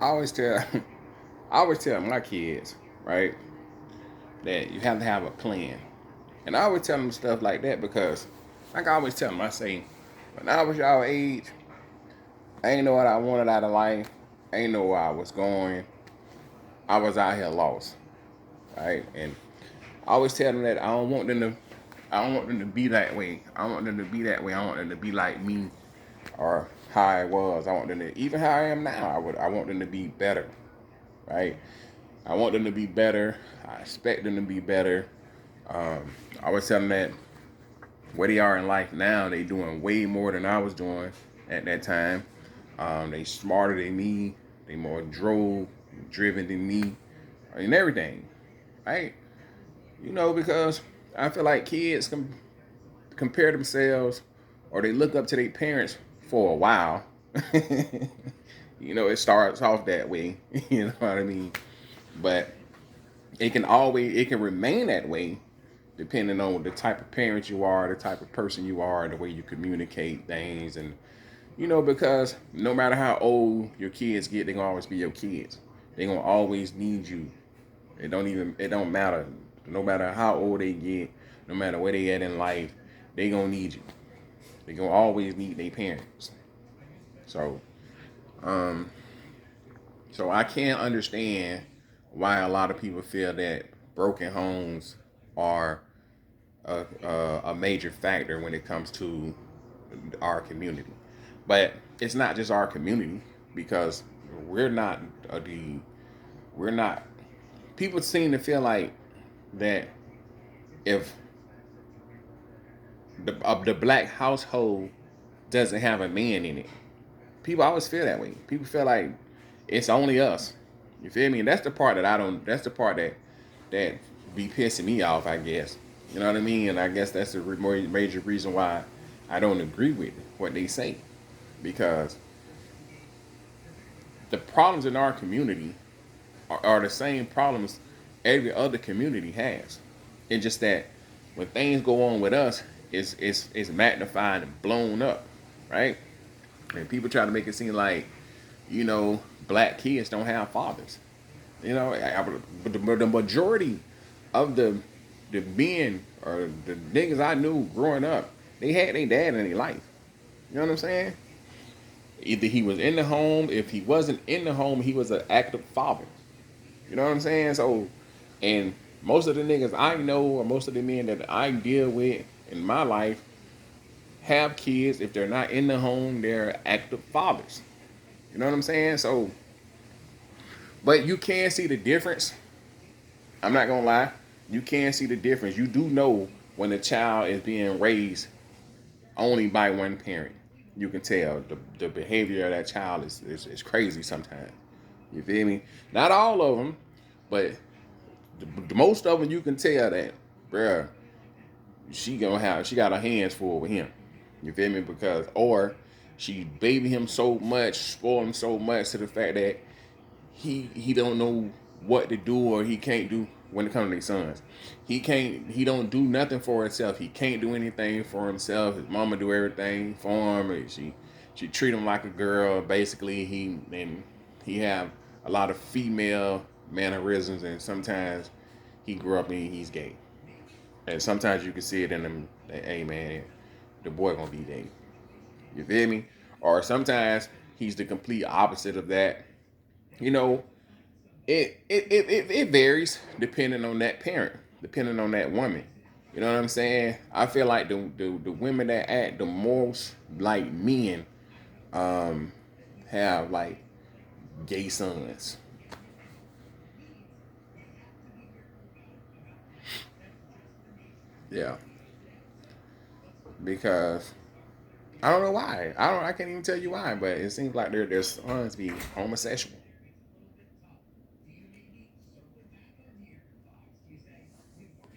I always tell I always tell my kids, right, that you have to have a plan. And I always tell them stuff like that because, like I always tell them, I say, when I was y'all age, I ain't know what I wanted out of life. I ain't know where I was going. I was out here lost, right? And I always tell them that I don't want them to be that way. I don't want them to be that way. I want them to be like me or how I was. I want them to, even how I am now, I want them to be better, right? I want them to be better. I expect them to be better. I always tell them that where they are in life now, they doing way more than I was doing at that time. They smarter than me. They more driven than me, and everything, right? Because I feel like kids can compare themselves or they look up to their parents for a while. It starts off that way. You know what I mean? But it can remain that way depending on the type of parent you are, the type of person you are, the way you communicate things, and because no matter how old your kids get, they're gonna always be your kids. They're gonna always need you. It don't matter. No matter how old they get, no matter where they at in life, they gonna need you. They gonna always need their parents. So, um, so I can't understand why a lot of people feel that broken homes are a major factor when it comes to our community. But it's not just our community because we're not the we're not. People seem to feel like that if the black household doesn't have a man in it, people always feel that way. People feel like it's only us. You feel me? And that's the part that I don't. That's the part that be pissing me off. I guess. You know what I mean? And I guess that's the major reason why I don't agree with what they say, because the problems in our community are the same problems every other community has. It's just that when things go on with us, it's magnified and blown up, right? And people try to make it seem like black kids don't have fathers. But the majority of the men or the niggas I knew growing up, they had their dad in their life. You know what I'm saying? Either he was in the home. If he wasn't in the home, he was an active father. You know what I'm saying? So, and most of the niggas I know, or most of the men that I deal with in my life, have kids. If they're not in the home, they're active fathers. You know what I'm saying? So, but you can see the difference. I'm not gonna lie. You can see the difference. You do know when a child is being raised only by one parent. You can tell the behavior of that child is crazy sometimes. You feel me? Not all of them, but most of them you can tell that, bruh, she got her hands full with him. You feel me? Because or she baby him so much, spoil him so much to the fact that he don't know what to do or he can't do when it comes to their sons. He don't do nothing for himself. He can't do anything for himself. His mama do everything for him. And she treat him like a girl. Basically, he have a lot of female mannerisms, and sometimes he grew up and he's gay. And sometimes you can see it in him. That, hey man, the boy gonna be gay. You feel me? Or sometimes he's the complete opposite of that. You know, it varies depending on that parent, depending on that woman. You know what I'm saying? I feel like the women that act the most like men um, have like gay sons. Yeah, because I don't know why. I can't even tell you why, but it seems like their sons be homosexual.